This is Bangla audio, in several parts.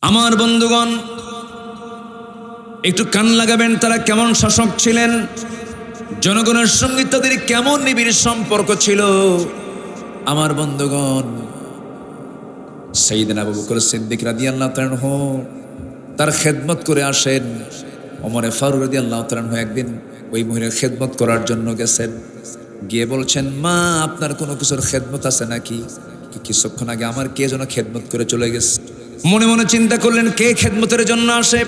আমার বন্ধুগণ, একটু কান লাগাবেন। তারা কেমন শাসক ছিলেন, জনগণের সঙ্গে তাদের কেমন নিবিড় সম্পর্ক ছিল। আমার বন্ধুগণ, সাইয়েদনা আবু বকর সিদ্দিক রাদিয়াল্লাহু তাআলা আনহু তার খেদমত করে আসেন। ওমর ফারুক রাদিয়াল্লাহু তাআলা আনহু একদিন ওই মহিলার খেদমত করার জন্য গেছেন। গিয়ে বলছেন, মা, আপনার কোনো কিছুর খেদমত আছে নাকি? কিছুক্ষণ আগে আমার কে যেন খেদমত করে চলে গেছে। মনে মনে চিন্তা করলেন, কে খেদমতের জন্য আসে।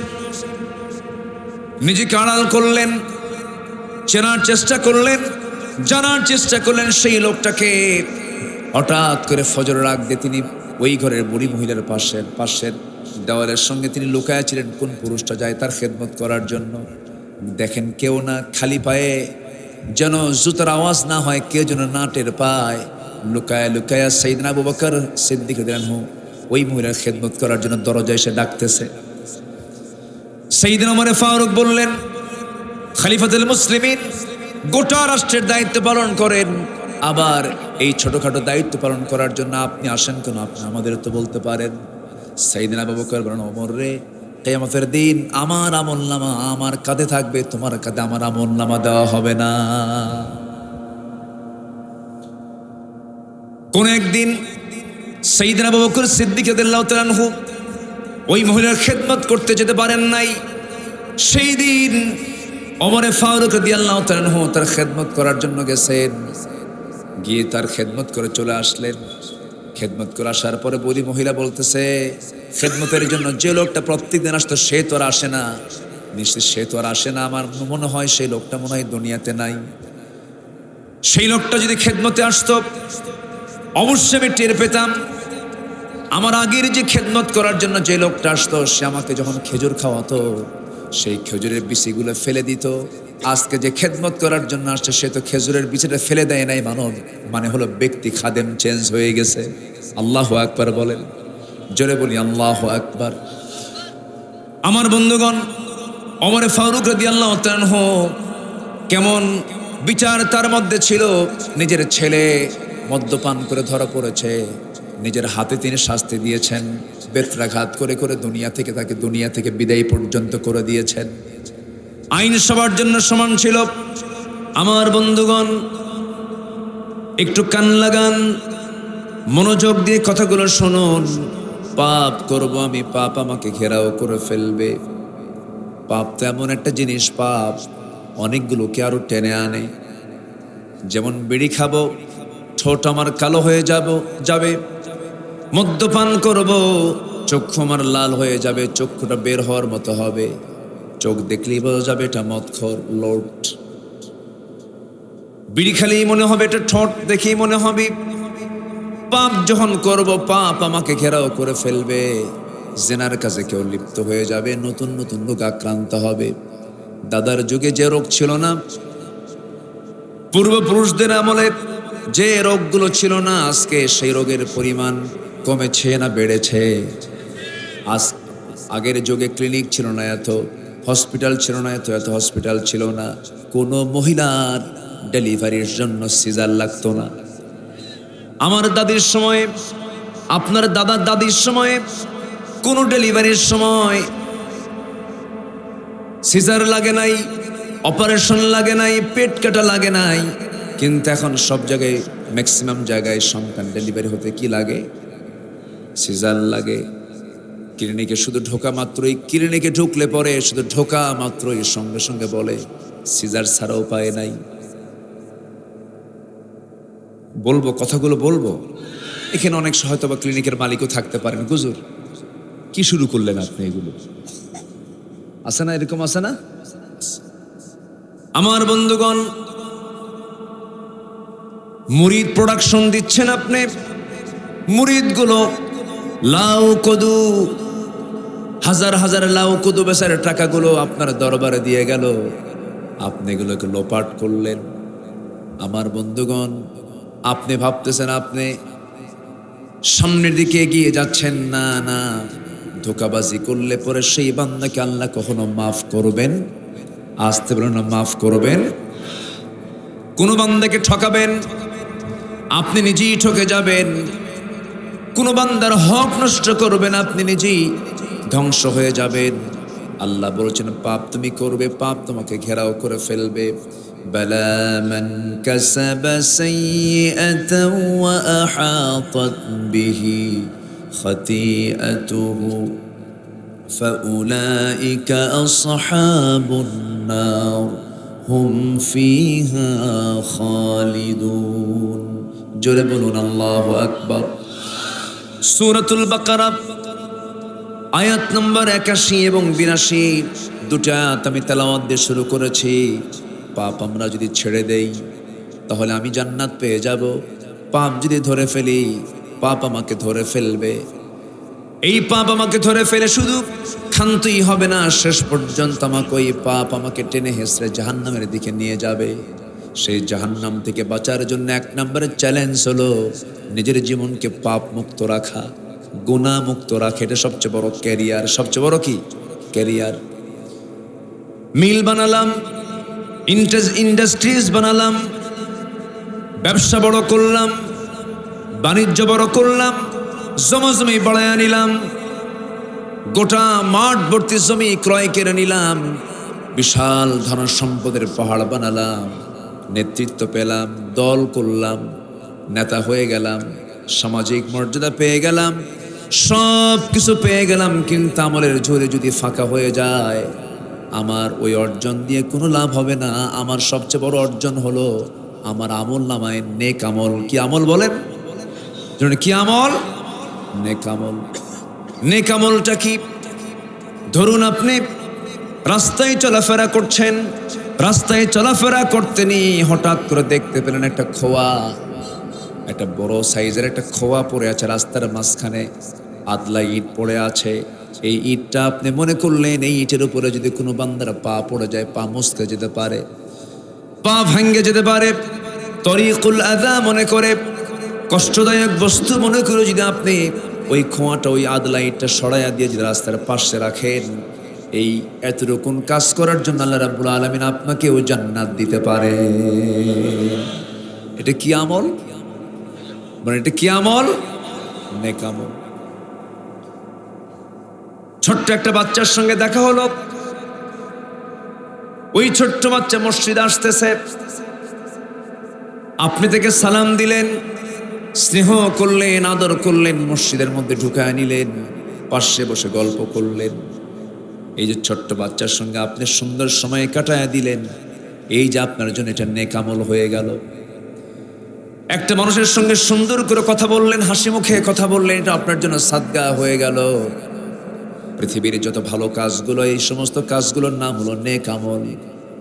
নিজেকে আড়াল করলেন, চেনার চেষ্টা করলেন, জানার চেষ্টা করলেন সেই লোকটাকে। হঠাৎ করে ফজরের আগ দিয়ে তিনি ওই ঘরের বুড়ি মহিলার পাশের দেওয়ালের সঙ্গে তিনি লুকায়া ছিলেন কোন পুরুষটা যায় তার খেদমত করার জন্য। দেখেন কেউ না, খালি পায়ে, যেন জুতার আওয়াজ না হয়, কেউ যেন না টের পায়। লুকায়া লুকায়া সাইয়েদনা আবু বকর সিদ্দিক রাদিয়াল্লাহু আনহু ওই মহিলার খেদমত করার জন্য দরজায় এসে ডাকতেছে। সাইয়েদনা ওমর ফারুক বললেন, খলিফাতুল মুসলিমিন, গোটা রাষ্ট্রের দায়িত্ব পালন করেন, আবার এই ছোটখাটো দায়িত্ব পালন করার জন্য আপনি আসেন কেন? আপনি আমাদের তো বলতে পারেন। সাইয়েদনা আবু বকর বলেন, ওমর রে, কিয়ামতের দিন আমার আমলনামা আমার কাঁধে থাকবে, তোমার কাঁধে আমার আমলনামা দেওয়া হবে না। কোন একদিন সাইয়েদনা আবু বকর সিদ্দিক রাদিয়াল্লাহু তাআলা আনহু ওই মহিলার খেদমত করতে যেতে পারেন নাই। সেই দিন ওমর ফারুক রাদিয়াল্লাহু তাআলা আনহু তার খেদমত করার জন্য গেছেন। গিয়ে তার খেদমত করে চলে আসলেন। খেদমত করে আসার পরে বলি মহিলা বলতেছে, খেদমতের জন্য যে লোকটা প্রত্যেকদিন আসতো সে তো আর আসে না। নিশ্চিত সে তো আর আসে না, আমার মনে হয় সেই লোকটা মনে হয় দুনিয়াতে নাই। সেই লোকটা যদি খেদমতে আসতো অবশ্যই আমি টের পেতাম। আমার আগের যে খেদমত করার জন্য যে লোকটা আসতো, সে আমাকে যখন খেজুর খাওয়াতো সেই খেজুরের বিচিগুলো ফেলে দিত। আজকে যে খেদমত করার জন্য আসছে সে তো খেজুরের বিচিটা ফেলে দেয় নাই। মানে হলো ব্যক্তি খাদেম চেঞ্জ হয়ে গেছে। আল্লাহু আকবার বলেন, জোরে বলি আল্লাহু আকবার। আমার বন্ধুগণ, ওমর ফারুক রাদিয়াল্লাহু তাআলা আনহু কেমন বিচার তার মধ্যে ছিল। নিজের ছেলে মদ্যপান করে ধরা পড়েছে, নিজের হাতে তিনি শাস্তি দিয়েছেন, বেত্রাঘাত করে করে তাকে দুনিয়া থেকে বিদায় পর্যন্ত করে দিয়েছেন। আইন সবার জন্য সমান ছিল। আমার বন্ধুগণ, একটু কান লাগান, মনোযোগ দিয়ে কথাগুলো শুনুন। পাপ করব আমি, পাপ আমাকে ঘেরাও করে ফেলবে। পাপ তো এমন একটা জিনিস, পাপ অনেকগুলোকে আরো টেনে আনে। যেমন বিড়ি খাবো, ঠোঁট আমার কালো হয়ে যাবে। মদ্যপান করব, চক্ষু আমার লাল হয়ে যাবে, চক্ষুটা বের হওয়ার মতো হবে। চোখ দেখলেই বোঝা যাবে এটা মদখোর লোট। বিড়ি খেলেই মনে হবে এটা, ঠোঁট দেখেই মনে হবে। পাপ যখন করব, পাপ আমাকে ঘেরাও করে ফেলবে। জেনার কাছে কেউ লিপ্ত হয়ে যাবে, নতুন নতুন রোগ আক্রান্ত হবে। দাদার যুগে যে রোগ ছিল না, পূর্বপুরুষদের আমলে যে রোগগুলো ছিল না, আজকে সেই রোগের পরিমাণ কমেছে না বেড়েছে? আগের যুগে ক্লিনিক ছিল না, এত হসপিটাল ছিল না, এত হসপিটাল ছিল না। কোনো মহিলার ডেলিভারির জন্য সিজার লাগতো না। আমার দাদির সময়, আপনার দাদার দাদির সময়ে কোনো ডেলিভারির সময় সিজার লাগে নাই, অপারেশন লাগে নাই, পেট কাটা লাগে নাই। কিন্তু এখন সব জায়গায়, ম্যাক্সিমাম জায়গায় সন্তান ডেলিভারি হতে কি লাগে? সিজার লাগে। ক্লিনিকে শুধু ঢোকা মাত্রই, ক্লিনিকে ঢুকলে পরে শুধু ঢোকা মাত্রই সঙ্গে সঙ্গে বলে সিজার ছাড়া উপায় নাই। বলবো, কথাগুলো বলবো। এখানে অনেক হয়তো বা ক্লিনিকের মালিকও থাকতে পারেন। হুজুর, কি শুরু করলেন আপনি? এগুলো আছে না, এরকম আছে না? আমার বন্ধুগণ, মুরিদ প্রোডাকশন দিচ্ছেন আপনি। মুরিদগুলো লাউ কদু, হাজার হাজার লাউ কদু বেচার টাকাগুলো আপনার দরবারে দিয়ে গেল, আপনি এগুলোকে লোপাট করলেন। আমার বন্ধুগণ, আপনি ভাবতেছেন আপনি সামনের দিকে এগিয়ে যাচ্ছেন। না না, ধোঁকাবাজি করলে পরে সেই বান্দাকে আল্লাহ কখনো মাফ করবেন? আসতে বলেন না, মাফ করবেন। কোন বান্দাকে ঠকাবেন, আপনি নিজেই ঠকে যাবেন। কোন বান্দার হক নষ্ট করবেন, আপনি নিজেই ধ্বংস হয়ে যাবেন। আল্লাহ বলছেন পাপ তুমি করবে, পাপ তোমাকে ঘেরাও করে ফেলবে। বালা মান কাসাবা সাইয়্যাতান ওয়া আহাতাত বিহি খাতিআতুহু ফাউলাইকা আসহাবুন নার হুম ফিহা খালিদুন। জোরে বলুন আল্লাহু আকবার। সূরাতুল বাকারা আয়াত নম্বর 81 এবং 82 দুটো আয়াত আমি তেলাওয়াত দিয়ে শুরু করেছি। পাপ আমরা যদি ছেড়ে দেই তাহলে আমি জান্নাত পেয়ে যাব, পাপ যদি ধরে ফেলি পাপ আমাকে ধরে ফেলবে। এই পাপ আমাকে ধরে ফেলে শুধু ক্ষান্তই হবে না, শেষ পর্যন্ত আমাকে ওই পাপ আমাকে টেনে হেসড়ে জাহান্নামের দিকে নিয়ে যাবে। সেই জাহান্নাম থেকে বাঁচার জন্য এক নম্বরের চ্যালেঞ্জ হলো নিজের জীবনকে পাপ মুক্ত রাখা, গুনাহ মুক্ত রাখা। এটা সবচেয়ে বড় ক্যারিয়ার। সবচেয়ে বড় কি ক্যারিয়ার? মিল বানালাম, ইন্ডাস্ট্রিজ বানালাম, ব্যবসা বড় করলাম, বাণিজ্য বড় করলাম, জমি বাড়ায় নিলাম, গোটা মাঠ ভর্তি জমি ক্রয় করে নিলাম, বিশাল ধন সম্পদের পাহাড় বানালাম, নেতৃত্ব পেলাম, দল করলাম, নেতা হয়ে গেলাম, সামাজিক মর্যাদা পেয়ে গেলাম, সব কিছু পেয়ে গেলাম। কিন্তু আমলের ঝরে যদি ফাঁকা হয়ে যায় আমার ওই অর্জন দিয়ে কোনো লাভ হবে না। আমার সবচেয়ে বড় অর্জন হলো আমার আমল নামায় নেক আমল। কি আমল বলেন? কি আমল? নেক আমল। নেক আমলটা কি? ধরুন আপনি রাস্তায় চলাফেরা করছেন, রাস্তায় চলাফেরা করতে নিয়ে হঠাৎ করে দেখতে পেলেন একটা খোয়া, একটা বড় সাইজের একটা খোয়া পড়ে আছে রাস্তার মাঝখানে, আদলা ইট পড়ে আছে। এই ইটটা আপনি মনে করলেন এই ইটের উপরে যদি কোনো বান্দার পা পড়ে যায় পা মুচকে যেতে পারে, পা ভাঙ্গে যেতে পারে। তরিকুল আযা মনে করে, কষ্টদায়ক বস্তু মনে করে যদি আপনি ওই খোঁয়াটা, ওই আদলা ইটটা সরাইয়া দিয়ে যদি রাস্তার পাশে রাখেন, এই এতরকম কাজ করার জন্য আল্লাহ রাব্বুল আলামিন আপনাকেও জান্নাত দিতে পারে। এটা কি আমল? মানে এটা কি আমল? নেক আমল। ছোট্ট একটা বাচ্চার সঙ্গে দেখা হলো, ওই ছোট্ট বাচ্চা মসজিদে আসতেছে, আপনি থেকে সালাম দিলেন, স্নেহ করলেন, আদর করলেন, মসজিদের মধ্যে ঢুকায় নিলেন, পাশে বসে গল্প করলেন। এই যে ছোট্ট বাচ্চার সঙ্গে আপনি সুন্দর সময় কাটায় দিলেন, এই যে আপনার জন্য এটা নেক আমল হয়ে গেল। একটা মানুষের সঙ্গে সুন্দর করে কথা বললেন, হাসি মুখে কথা বললেন, এটা আপনার জন্য সাদকা হয়ে গেল। পৃথিবীর যত ভালো কাজগুলো, এই সমস্ত কাজগুলোর নাম হলো নেক আমল।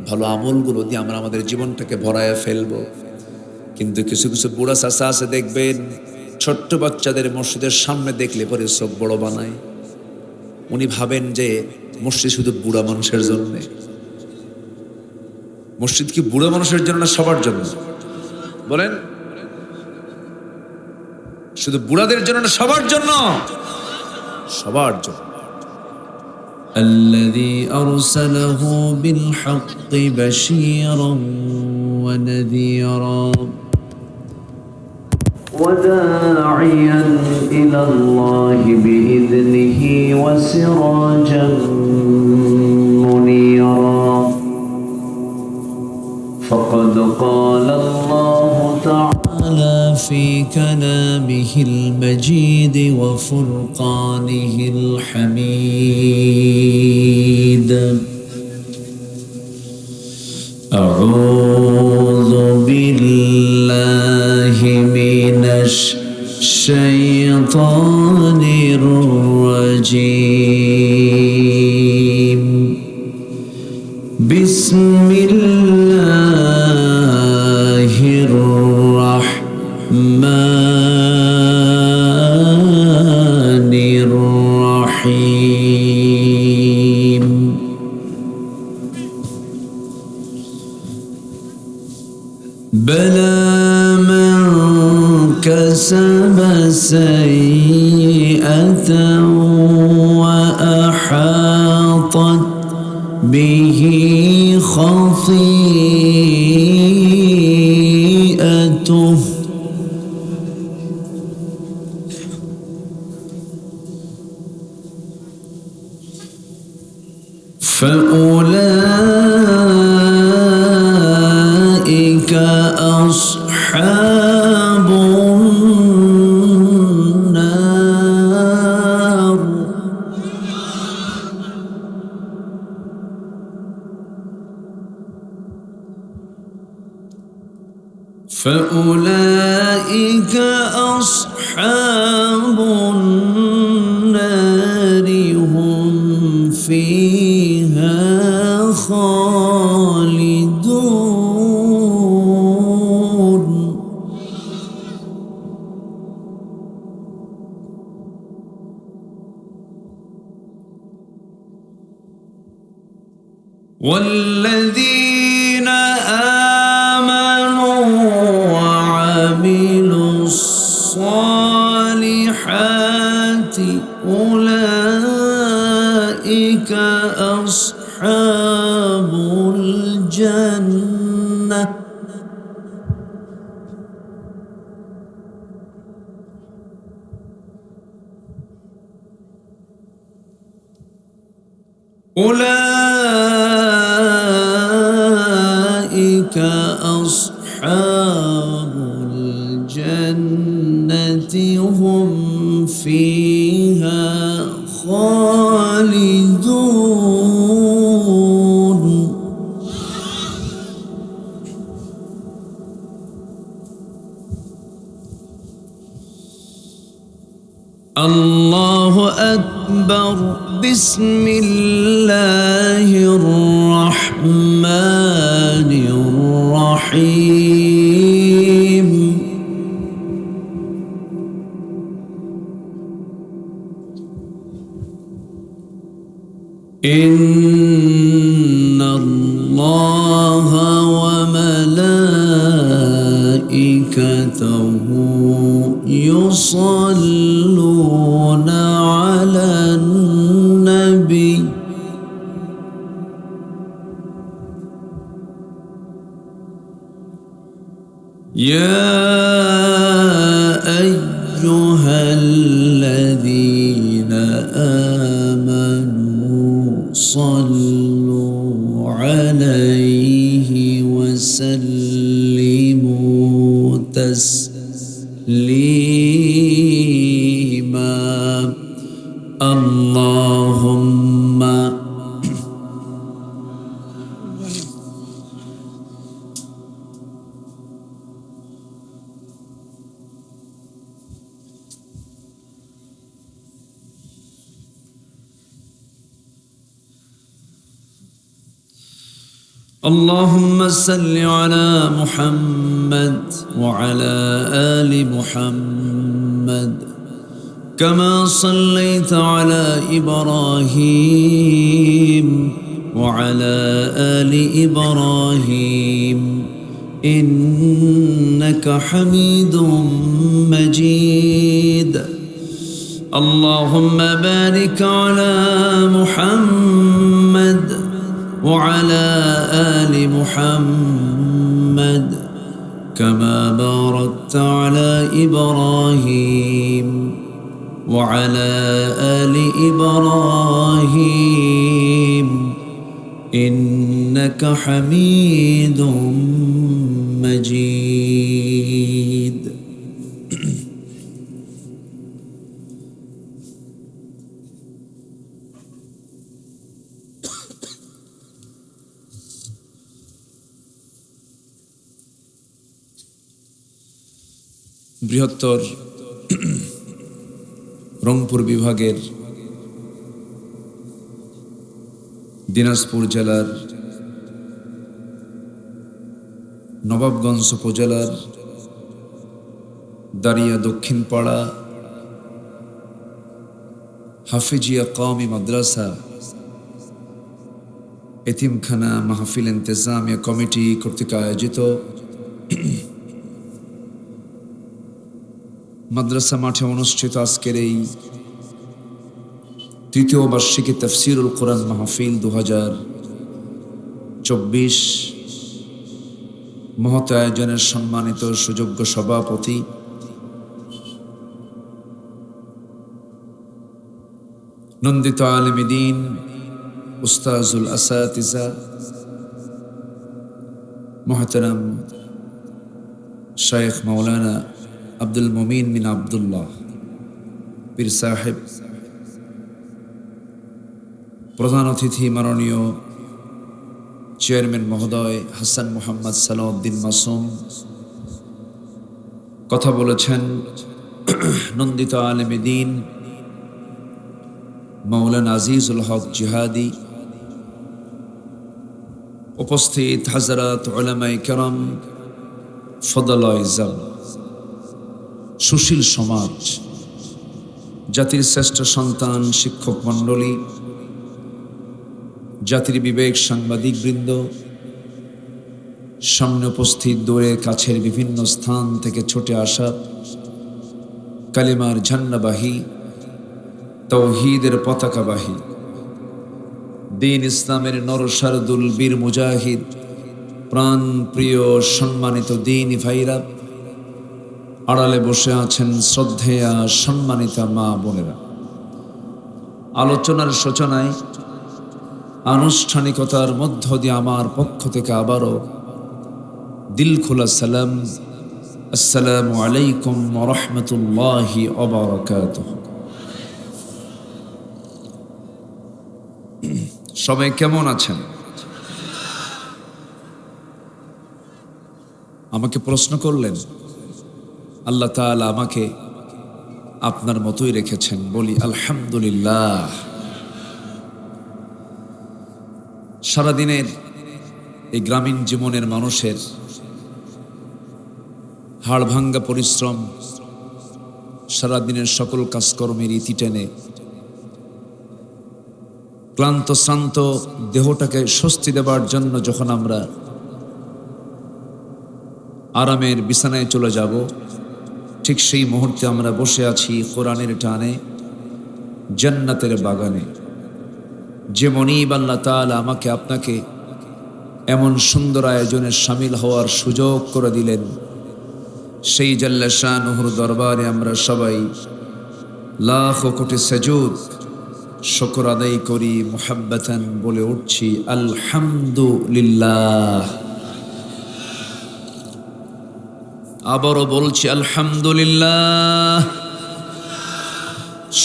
ভালো আমলগুলো দিয়ে আমরা আমাদের জীবনটাকে ভরায় ফেলবো। কিন্তু কিছু কিছু বুড়া চাচা আছে দেখবেন, ছোট্ট বাচ্চাদের মসজিদের সামনে দেখলে পরে চোখ বড় বানায়। উনি ভাবেন যে মসজিদ শুধু বুড়া মানুষের জন্য। মসজিদ কি বুড়া মানুষের জন্য না সবার জন্য? বলেন, শুধু বুড়াদের জন্য না সবার জন্য? সবার জন্য। الذي أرسله بالحق بشيرا ونذيرا وداعيا إلى الله بإذنه وسراجا منيرا فقد قال الله تعالى في كلامه المجيد وفرقانه الحميد أعوذ بالله من الشيطان الرجيم بسم الله الرحمن الرحيم بلى من كسب سيئة وأحاطت به خطيئته فأولئك أصحاب النار فأولئك أصحاب النار هم فيها خالدون والذين آمنوا وعملوا الصالحات أولئك أصحاب الجنة أولئك أصحاب الجنة هم فيها خالدون الله أكبر بسم الله الرحمن الرحيم إن الله وملائكته يصلون على النبي يا أيها الذين آمنوا صلوا عليه وسلموا تسليما اللهم اللهم صل على محمد وعلى آل محمد كما صليت على إبراهيم وعلى آل إبراهيم إنك حميد مجيد اللهم بارك على محمد وعلى آل محمد كما باركت على إبراهيم وعلى آل إبراهيم إنك حميد مجيد বৃহত্তর রংপুর বিভাগের দিনাজপুর জেলার নবাবগঞ্জ উপজেলার দারিয়া দক্ষিণ পাড়া হাফিজিয়া কওমি মাদ্রাসা এতিমখানা মাহফিল ইন্তেজামিয়া কমিটি কর্তৃক আয়োজিত মাদ্রাসা মাঠে অনুষ্ঠিত আজকের এই তৃতীয় বার্ষিকী তাফসীরুল কোরআন মাহফিল 2024 মহৎ আয়োজনের সম্মানিত সুযোগ্য সভাপতি নন্দিত আলেম দ্বীন উস্তাজুল আসাতিজা মোহতারাম শায়েখ মাওলানা আব্দুল মুমিন বিন আব্দুল্লাহ পীর সাহেব, প্রধান অতিথি মাননীয় চেয়ারম্যান মহোদয় হাসান মোহাম্মদ সালাউদ্দিন মাসুম, কথা বলেছেন নন্দিত আলেমে দ্বীন মাওলানা আজিজুল হক জিহাদি, উপস্থিত হযরত উলামায়ে কেরাম, ফদলায়ে ইজাম, সুশীল সমাজ, জাতির শ্রেষ্ঠ সন্তান শিক্ষক মণ্ডলী, জাতির বিবেক সাংবাদিক বৃন্দ, সামনে উপস্থিত দূরে কাছের বিভিন্ন স্থান থেকে ছুটে আসা কালিমার ঝান্ডাবাহী, তাওহীদের পতাকাবাহী, দ্বীন ইসলামের নরসারদুল বীর মুজাহিদ, প্রাণ প্রিয় সম্মানিত দ্বীনি ভাইরা, আড়ালে বসে আছেন শ্রদ্ধেয়া সম্মানিতা মা বোনেরা, আলোচনার সূচনায় আনুষ্ঠানিকতার মধ্য দিয়ে আমার পক্ষ থেকে আবারও দিল খোলা সালাম, আসসালামু আলাইকুম ওয়া রাহমাতুল্লাহি ওয়া বারাকাতুহু। সবাই কেমন আছেন? আমাকে প্রশ্ন করলেন, আল্লাহ তাআলা আমাকে আপনার মতোই রেখেছেন, বলি আলহামদুলিল্লাহ। সারাদিনের এই গ্রামীণ জীবনের মানুষের হাড়ভাঙ্গা পরিশ্রম, সারাদিনের সকল কাজকর্মের ইতি টেনে ক্লান্ত শ্রান্ত দেহটাকে স্বস্তি দেবার জন্য যখন আমরা আরামের বিছানায় চলে যাব, ঠিক সেই মুহূর্তে আমরা বসে আছি কোরআনের টানে জান্নাতের বাগানে। যে মনিব আল্লাহ তাআলা আমাকে আপনাকে এমন সুন্দর আয়োজনে শামিল হওয়ার সুযোগ করে দিলেন, সেই জাল্লা শানুহুর দরবারে আমরা সবাই লাখ কোটি সাজুদ শুকর আদায় করি, মুহাব্বাতান বলে উঠছি আলহামদুলিল্লাহ। আবারও বলছি আলহামদুলিল্লাহ।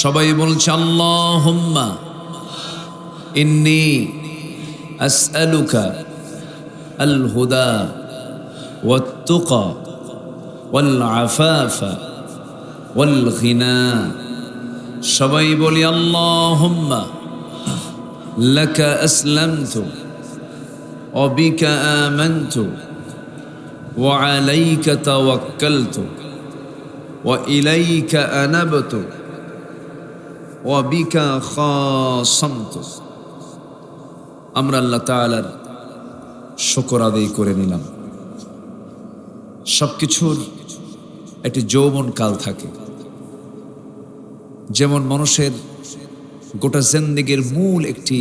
সবাই বলছে আল্লাহুম্মা ইন্নী আসআলুকা আল হুদা ওয়াত তুকা ওয়াল আফাফা ওয়াল গিনা। সবাই বলি আল্লাহুম্মা লাকা আসলামতু ওয়া বিকা আমানতু ওয়া আলাইকা তাওয়াক্কালতু ওয়া ইলাইকা আনাবতু ওয়া বিকা খাসামতু। আমরা আল্লাহ তাআলার শুকর আদায় করে নিলাম। সবকিছুর একটি যৌবন কাল থাকে, যেমন মানুষের গোটা জিন্দেগির মূল একটি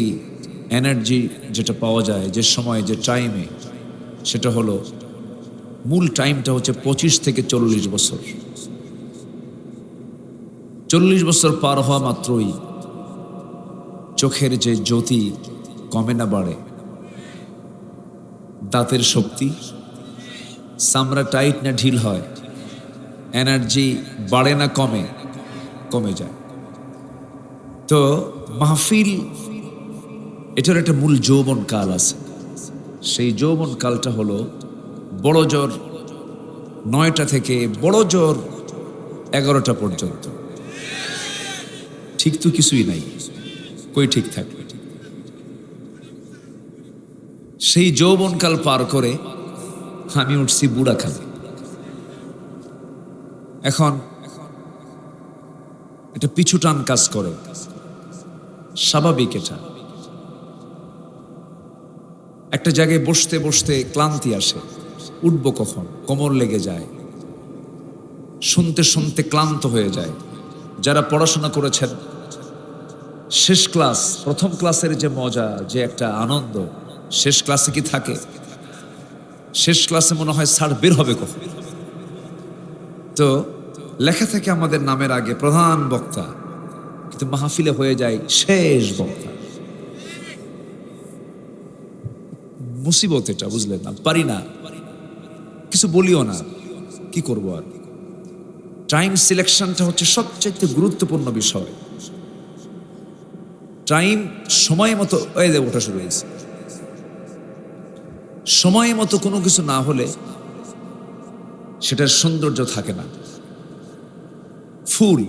এনার্জি যেটা পাওয়া যায় যে সময়, যে টাইমে, সেটা হলো মূল টাইমটা হচ্ছে 25 থেকে 40 বছর। 40 বছর পার হওয়া মাত্রই চোখের যে জ্যোতি কমে না বাড়ে, দাঁতের শক্তি, চামড়া টাইট না ঢিল হয়, এনার্জি বাড়ে না কমে, কমে যায়। তো মাহফিল এটার একটা মূল যৌবন কাল আছে। সেই যৌবন কালটা হলো বড় জোর 9টা থেকে বড় জোর 11টা পর্যন্ত। ঠিক তো কিছুই নাই, কই ঠিক থাকবে। সেই যৌবনকাল পার করে আমি উঠছি বুড়াখালে। এখন এটা পিছু টান কাজ করে, স্বাভাবিক। এটা একটা জায়গায় বসতে বসতে ক্লান্তি আসে, উঠবো কখন, কোমর লেগে যায়, শুনতে শুনতে ক্লান্ত হয়ে যায়। যারা পড়াশোনা করেছেন, শেষ ক্লাস, প্রথম ক্লাসের যে মজা, যে একটা আনন্দ, শেষ ক্লাসে কি থাকে? শেষ ক্লাসে মনে হয় স্যার বের হবে কখন। তো লেখা থাকে আমাদের নামের আগে প্রধান বক্তা, কিন্তু মাহফিলে হয়ে যায় শেষ বক্তা। মুসিবত এটা, বুঝলেন না? পারি না, কিছু বলিও না, কি করবো আর। টাইম সিলেকশনটা হচ্ছে সবচেয়ে গুরুত্বপূর্ণ বিষয়। টাইম সময় মতো ওঠা শুরু হয়েছে। সময় মতো কোনো কিছু না হলে সেটার সৌন্দর্য থাকে না। ফুল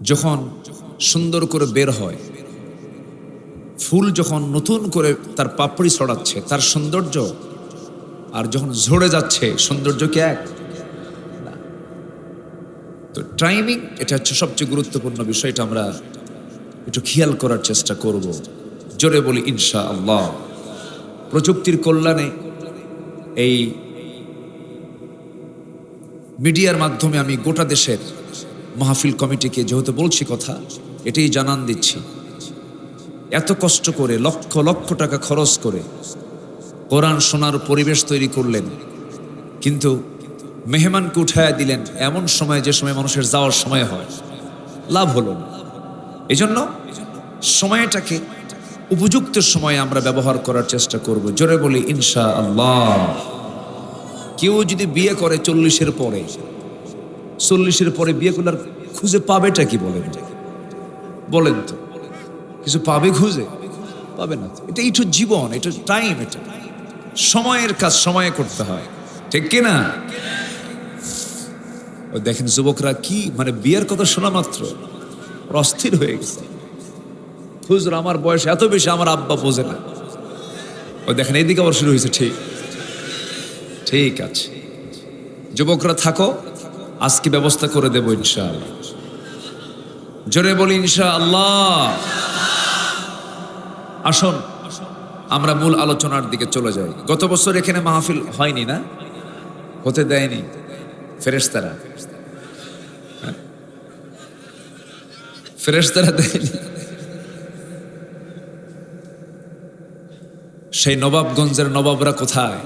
যখন সুন্দর করে বের হয়, ফুল যখন নতুন করে তার পাপড়ি ছড়াচ্ছে, তার সৌন্দর্য, আর যখন ঝরে যাচ্ছে, সৌন্দর্য কি এক? তো টাইমিং এটা হচ্ছে সবচেয়ে গুরুত্বপূর্ণ বিষয়। এটা আমরা একটু খেয়াল করার চেষ্টা করব। জোরে বলি ইনশাআল্লাহ। প্রযুক্তির কল্যাণে এই মিডিয়ার মাধ্যমে আমি গোটা দেশের মাহফিল কমিটিকে যেহেতু বলছি কথা, এটাই জানান দিচ্ছি, এত কষ্ট করে লক্ষ লক্ষ টাকা খরচ করে কোরআন শোনার পরিবেশ তৈরি করলেন, কিন্তু মেহমানকে উঠায়া দিলেন এমন সময় যে সময় মানুষের যাওয়ার সময় হয়, লাভ হলো না। এই জন্য সময়টাকে উপযুক্ত সময়ে আমরা ব্যবহার করার চেষ্টা করব। জোরে বলি ইনশাআল্লাহ। কেউ যদি বিয়ে করে 40-এর পরে, 40-এর পরে বিয়ে করলে খুঁজে পাবেটা কি? বলেন তো, কিছু পাবে খুঁজে? পাবে না। এটাই তো জীবন, এটা টাইম, এটা সময়ের কাজ সময়ে করতে হয়, ঠিক কিনা? দেখেন যুবকরা কি বিয়ের কথা শোনা মাত্র অস্থির হয়ে গেছে। হুজুর আমার বয়স এত বেশি, আমার আব্বা বোঝে না। দেখেন এইদিকে আবার শুরু হয়েছে। ঠিক আছে, যুবকরা থাকো, আজকে ব্যবস্থা করে দেবো ইনশাআল্লাহ। জোরে বলি ইনশাআল্লাহ। আসুন আমরা মূল আলোচনার দিকে চলে যাই। গত বছর এখানে মাহফিল হয়নি না? হতে দেয়নি ফেরেশতারা, ফেরেশতারা দেয়নি। সেই নবাবগঞ্জের নবাবরা কোথায়?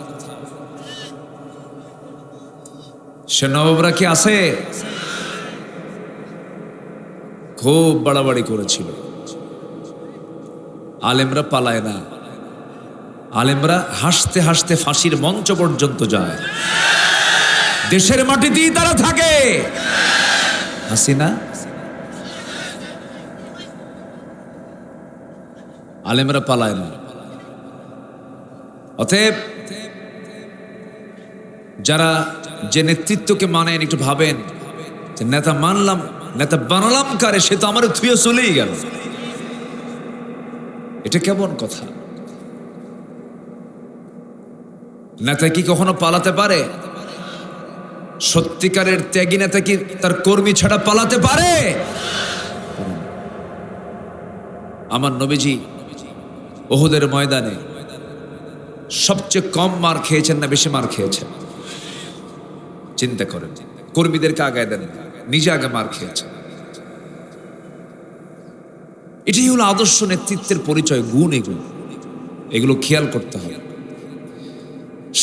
সে নবাবরা কি আছে? খুব বাড়াবাড়ি করেছিল। আলেমরা পালায় না, আলেমরা হাসতে হাসতে ফাঁসির মঞ্চ পর্যন্ত যায়। দেশের মাটিতেই তারা থাকে। হাসিনা আলেমরা পালায় না। অতএব যারা যে নেতৃত্বকে মানেন, একটু ভাবেন যে নেতা মানলাম, নেতা বানালাম কারে? সে তো আমার থুয়ে চলেই গেল। এটা কেমন কথা? নেতা কি কখনো পালাতে পারে? সত্যিকারের ত্যাগী নেতা কি তার কর্মী ছাড়া পালাতে পারে? আমার নবীজি উহুদের ময়দানে সবচেয়ে কম মার খেয়েছেন না বেশি মার খেয়েছেন? চিন্তা করেন। কর্মীদেরকে আগায় দেন, নিজে আগে মার খেয়েছেন। এটাই হলো আদর্শ নেতৃত্বের পরিচয়, গুণ। এগুলো খেয়াল করতে হবে।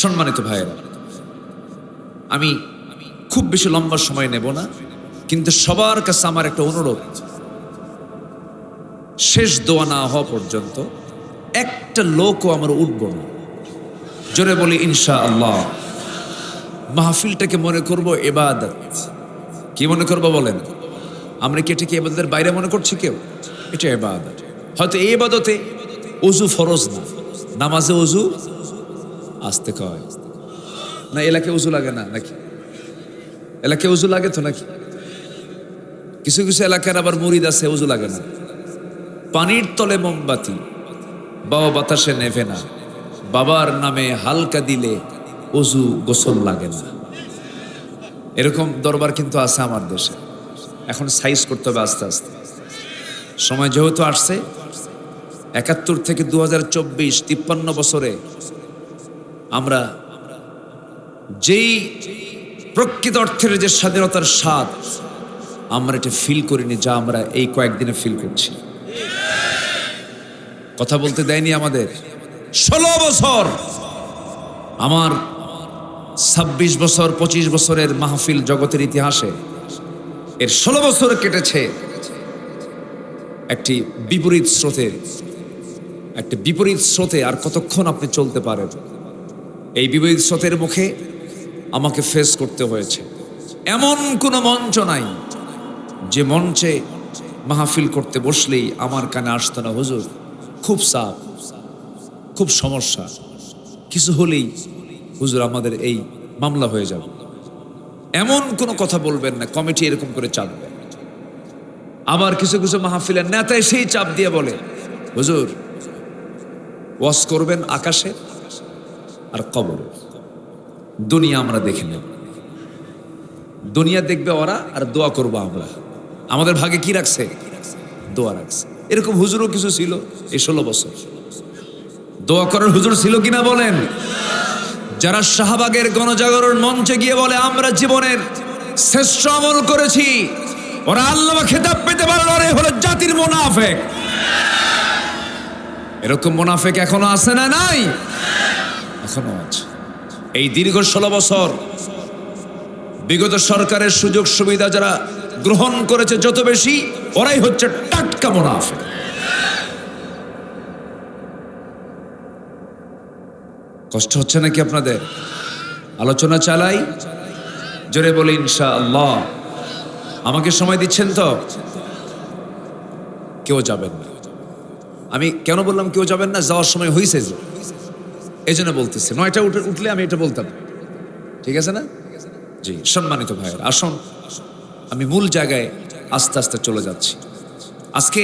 সম্মানিত ভাইয়েরা, আমি খুব বেশি লম্বা সময় নেব না, কিন্তু সবার কাছে আমার একটা অনুরোধ, শেষ দোয়া না হওয়া পর্যন্ত একটা লোকও আমরা উঠব না। জোরে বলি ইনশাআল্লাহ। মাহফিলটাকে মনে করব ইবাদত। কি মনে করব বলেন? আমরা কি এটাকে ইবাদতের বাইরে মনে করছি কেউ? এটা ইবাদত। হয়তো এই ইবাদতে ওযু ফরজ না, নামাজে ওযু আসতে কয় না। এলাকায় ওযু লাগে না নাকি? এলাকায় ওযু লাগে তো নাকি? কিছু কিছু এলাকার আবার মুরিদ আছে ওযু লাগে না। পানির তলে মোমবাতি, বাবা বাতাসে নেভে না, বাবার নামে হালকা দিলে ওযু গোসল লাগে না। এরকম দরবার কিন্তু আছে আমার দেশে। এখন সাইজ করতে হবে আস্তে আস্তে। সময় যেহেতু আসছে, ৭১ থেকে ২০২৪, ৫৩ বছরে আমরা যেই প্রকৃত অর্থের যে স্বাধীনতার স্বাদ আমরা এটা ফিল করিনি, যা আমরা এই কয়েকদিনে ফিল করছি। কথা বলতে দেয়নি আমাদের ১৬ বছর। আমার ২৬ বছর ২৫ বছরের মাহফিল জগতের ইতিহাসে এর ১৬ বছর কেটেছে একটি বিপরীত স্রোতে। একটা বিপরীত স্রোতে আর কতক্ষণ আপনি চলতে পারেন? এই বিপরীত স্রোতের মুখে আমাকে ফেস করতে হয়েছে। এমন কোনো মঞ্চ নাই যে মঞ্চে মাহফিল করতে বসলেই আমার কানে আসতো না, হুজুর খুব চাপ, খুব সমস্যা, কিছু হলেই হুজুর আমাদের এই মামলা হয়ে যাবে। এমন কোনো কথা বলবেন না, কমিটি এরকম করে চাপ দেয়। আবার কিছু কিছু মাহফিলের নেতায় সেই চাপ দিয়ে বলে, হুজুর ওয়াজ করবেন আকাশে আর কবরে, দুনিয়া আমরা দেখে নেব, দুনিয়া দেখবে ওরা আর দোয়া করবো আমরা। আমাদের ভাগে কি রাখছে? দোয়া রাখছে। এরকম হুজুরও কিছু ছিল এই 16 বছর। দোয়া করার হুজুর ছিল কিনা বলেন? যারা শাহবাগের গণজাগরণ মঞ্চে গিয়ে বলে আমরা জীবনের শ্রেষ্ঠ আমল করেছি, ওরা আল্লাহ খেতাব পেতে পারল, ওরা হলো জাতির মুনাফিক। এরকম মুনাফিক এখনো আছে না? নাই, এখনো আছে। এই দীর্ঘ 16 বছর বিগত সরকারের সুযোগ সুবিধা যারা গ্রহণ করেছে যত বেশি, ওরাই হচ্ছে টাটকা মুনাফিক। কষ্ট হচ্ছে নাকি আপনাদের? আলোচনা চালাই, জোরে বলে ইনশাআল্লাহ। আমাকে সময় দিচ্ছেন তো? কেউ যাবেন না। আমি কেন বললাম কেউ যাবেন না? যাওয়ার সময় হয়েছে যে, এই জন্য বলতেছি। 9টা উঠলে আমি এটা বলতাম, ঠিক আছে না? জি, সম্মানিত ভাইয়ের, আসুন আমি মূল জায়গায় আস্তে আস্তে চলে যাচ্ছি। আজকে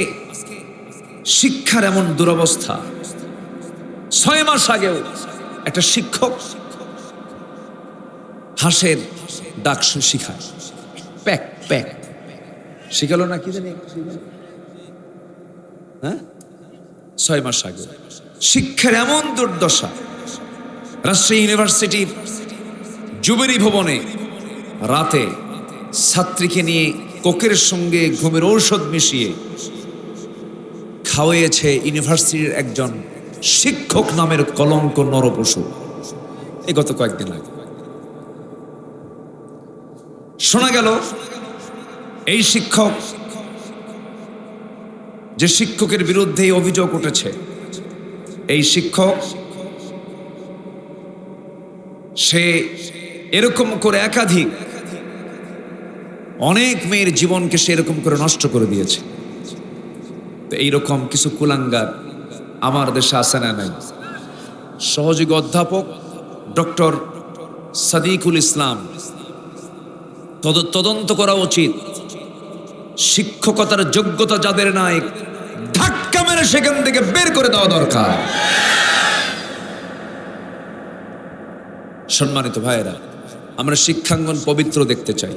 শিক্ষার এমন দুরবস্থা, 6 মাস আগেও একটা শিক্ষক হাঁসের ডাক শিখায়, প্যাক প্যাক শিখালো না কি জানি, হ্যাঁ 6 মাস আগে। শিক্ষার এমন দুর্দশা, রাজশাহী ইউনিভার্সিটির জুবেরি ভবনে রাতে ছাত্রীকে নিয়ে কোকের সঙ্গে ঘুমের ঔষধ মিশিয়ে খাওয়িয়েছে ইউনিভার্সিটির একজন শিক্ষক নামের কলঙ্ক নরপশু। এই গত কয়েকদিন আগে শোনা গেল এই শিক্ষক, যে শিক্ষকের বিরুদ্ধে এই অভিযোগ উঠেছে, এই শিক্ষক সে এরকম করে একাধিক অনেক মেয়ের জীবনকে সে এরকম করে নষ্ট করে দিয়েছে। তো এইরকম কিছু কুলাঙ্গার আমার দেশে আছে না নাই? সহযোগী অধ্যাপক ডক্টর সাদিকুল ইসলাম, তদন্ত করা উচিত। শিক্ষকতার যোগ্যতা যাদের নাই, ধাক্কা মেরে সেখান থেকে বের করে দেওয়া দরকার। সম্মানিত ভাইয়েরা, আমরা শিক্ষাঙ্গন পবিত্র দেখতে চাই,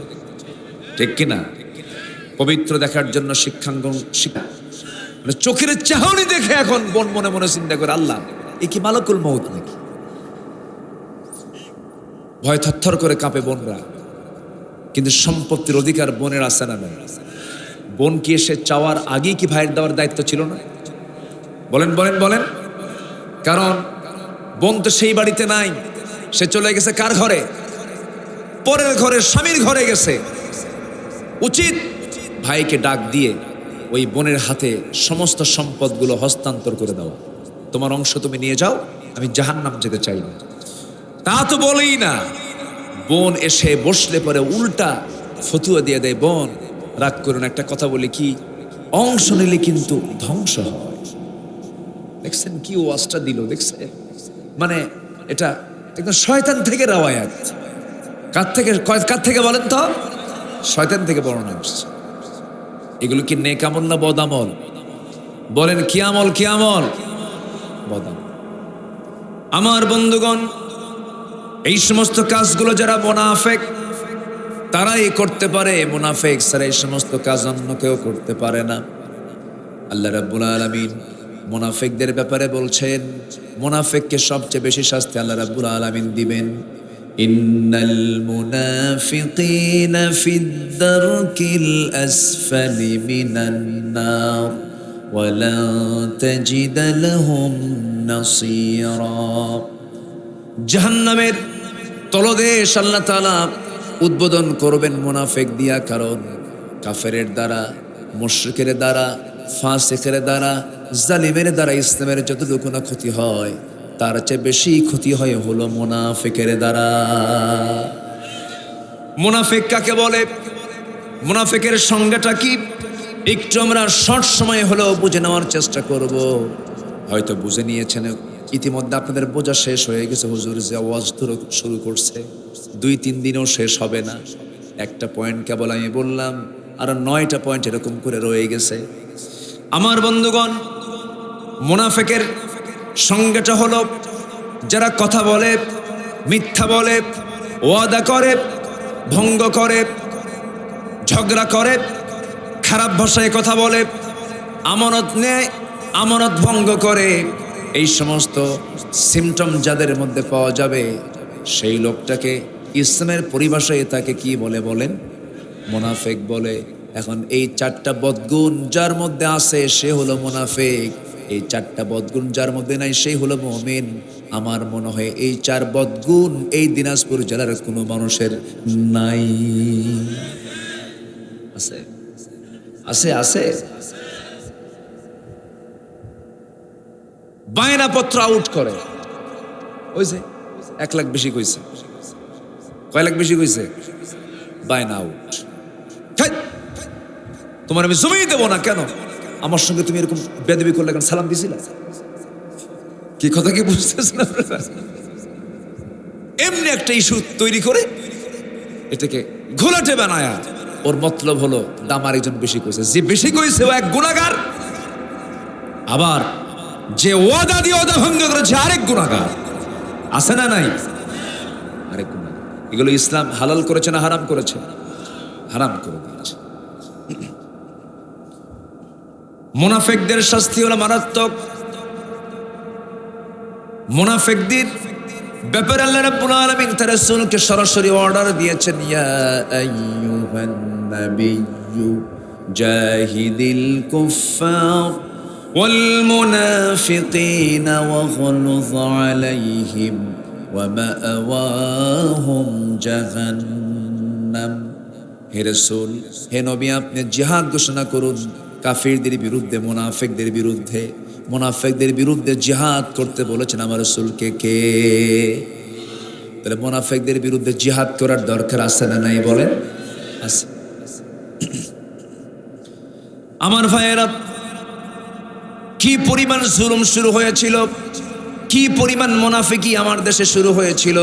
ঠিক কিনা? পবিত্র দেখার জন্য শিক্ষাঙ্গন, মানে চোখের চাহনি দেখে এখন বোন মনে মনে চিন্তা করে, আল্লাহ এ কি মালাকুল মউত নাকি? ভয় থরথর করে কাঁপে বোনরা। কিন্তু সম্পত্তির অধিকার বোনের আছে না নাই? বোন কি এসে চাওয়ার আগেই কি ভাইয়ের দেওয়ার দায়িত্ব ছিল না? বলেন বলেন বলেন। কারণ বোন তো সেই বাড়িতে নাই, সে চলে গেছে কার ঘরে? পরের ঘরে, স্বামীর ঘরে গেছে। উচিত ভাইকে ডাক দিয়ে ওই বোনের হাতে সমস্ত সম্পদগুলো হস্তান্তর করে দেওয়া। তোমার অংশ তুমি নিয়ে যাও, আমি জাহান্নাম যেতে চাই না। তা তো বলেই না। বোন এসে বসলে পরে উল্টা ফতুয়া দিয়ে দেয়, বোন রাগ করুন, একটা কথা বলি কি, অংশ নিলে কিন্তু ধ্বংস হয়। দেখছেন কি ওয়াজটা দিল? দেখছেন, মানে এটা একদম শয়তান থেকে রাওয়ায়াত। কার থেকে বলেন তো? শয়তান থেকে বর্ণনা আসছে। এগুলো কি নেক আমল না বদ আমল? বলেন কি আমল? কি আমল? বদ আমল। আমার বন্ধুগণ, এই সমস্ত কাজগুলো যারা মুনাফিক তারাই করতে পারে। মুনাফিক ছাড়া এই সমস্ত কাজ অন্য কেউ করতে পারে না। আল্লাহ রাব্বুল আলামিন মুনাফিকদের ব্যাপারে বলছেন, মুনাফিককে সবচেয়ে বেশি শাস্তি আল্লাহ রাব্বুল আলামিন দিবেন। ইন্নাল মুনাফিকিনা ফিদ-দারকিল আসফালি মিনান নার ওয়া লা তাজিদ লাহুম নাসীরা। জাহান্নামের তলদেশ আল্লাহ তাআলা উদ্বোধন করবেন মুনাফিক দিয়া। কারণ কাফেরের দ্বারা, মুশরিকের দ্বারা, ফাসিকের দ্বারা জালিমের দ্বারা ইসলামের যতটুকু না ক্ষতি হয় তার চেয়ে বেশি ক্ষতি হয় হলো মুনাফিকের দ্বারা। মুনাফিক কাকে বলে, মুনাফিকের সংজ্ঞাটা কি, একটু আমরা শর্ট সময় হলেও বুঝে নেওয়ার চেষ্টা করব। হয়তো বুঝে নিয়েছেন ইতিমধ্যে, আপনাদের বোঝা শেষ হয়ে গেছে। হুজুর যে ওয়াজ শুরু করছে 2-3 দিনেও শেষ হবে না। একটা পয়েন্ট কেবল আমি বললাম, আর 9টা পয়েন্ট এরকম করে রয়ে গেছে। আমার বন্ধুগণ, মুনাফিকের সংজ্ঞাটা হলো যারা কথা বলে, মিথ্যা বলে, ওয়াদা করে, ভঙ্গ করে, ঝগড়া করে, খারাপ ভাষায় কথা বলে, আমানত নেয়, আমানত ভঙ্গ করে, এই সমস্ত সিমটম যাদের মধ্যে পাওয়া যাবে সেই লোকটাকে ইসলামের পরিভাষায় তাকে কি বলে বলেন? মুনাফিক বলে। এখন এই 4টা বদগুণ যার মধ্যে আছে সে হলো মুনাফিক, এই 4টা বদগুণ যার মধ্যে নাই সেই হলো মুমিন। আমার মনে হয় এই 4 বদগুণ এই দিনাজপুর জেলার কোনো মানুষের নাই। আছে আছে আছে। বায়নাপত্র আউট করে, ওই যে 1 লাখ বেশি কইছে, কয় লাখ বেশি কইছে, বায়না আউট। তোমার আমি জমি দেবো না, কেন আমার সঙ্গে তুমি এরকম বেদবি করলে, কেন সালাম দিছিলা? কি কথা কি বুঝতেছেন আপনারা? এমনি একটা ইস্যু তৈরি করে এটাকে ঘোলাটে বানায়া, ওর মতলব হলো দাম আরেকজন বেশি কইছে। যে বেশি কইছে ও এক গুনাহগার, আবার যে ওয়াদা দিয়ে ওয়াদা ভঙ্গ করেছে আরেক গুনাহগার। আছে না নাই? আরেক গুনাহগার। এগুলো ইসলাম হালাল করেছে না হারাম করেছে? হারাম করে দিয়েছে। মুনাফিকদের শাস্তি হলো মারাত্মক। মুনাফিকদের ব্যাপারে আল্লাহ রাব্বুল আলামিন তার রাসূলকে সরাসরি অর্ডার দিয়েছেন, ইয়া আইয়ুহান নাবিয়্যু জাহিদিল কুফফার ওয়াল মুনাফিকিনা ওয়াগলুয আলাইহিম ওয়া মাআওয়াহুম জাহান্নাম। হে রাসূল, হে নবী, আপনি জিহাদ ঘোষণা করুন কাফিরদের বিরুদ্ধে, মুনাফিকদের বিরুদ্ধে। মুনাফিকদের বিরুদ্ধে জিহাদ করতে বলেছেন আমার রাসূলকে কে? তাহলে মুনাফিকদের বিরুদ্ধে জিহাদ করার দরকার আছে না নাই বলেন? আছে। আমার ভাইয়েরা, কি পরিমাণ জুলুম শুরু হয়েছিল, কি পরিমাণ মুনাফিকি আমার দেশে শুরু হয়েছিল,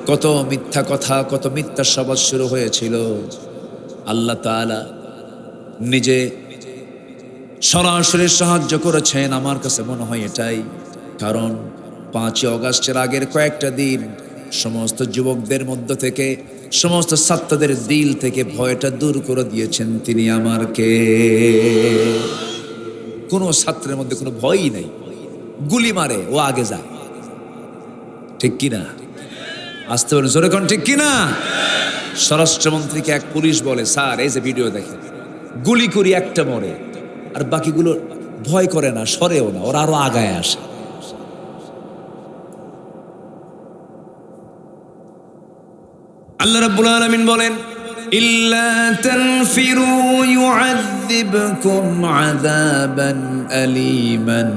কত মিথ্যা কথা, কত মিথ্যা শপথ শুরু হয়েছিল। আল্লাহ তাআলা নিজে সরাসরি সাহায্য করেছেন। আমার কাছে মনে হয় এটাই কারণ 5ই অগাস্টের আগের কয়েকটা দিন সমস্ত যুবকদের মধ্য থেকে, সমস্ত ছাত্রদের দিল থেকে ভয়টা দূর করে দিয়েছেন তিনি আমারকে। কোনো ছাত্রের মধ্যে কোনো ভয়ই নাই, গুলি মারে ও আগে যায়, ঠিক কিনা? আসতে বলেন জোরে কোন, ঠিক কিনা? স্বরাষ্ট্রমন্ত্রীকে এক পুলিশ বলে, স্যার এই যে ভিডিও দেখেন, গুলি করি একটা মরে, আর বাকিগুলো ভয় করে না, সরেও না, ওরা আরো আগায় আসে। আল্লাহ রাব্বুল আলামিন বলেন, ইল্লা তানফিরু ইউআযিবকুম আযাবান আলীমান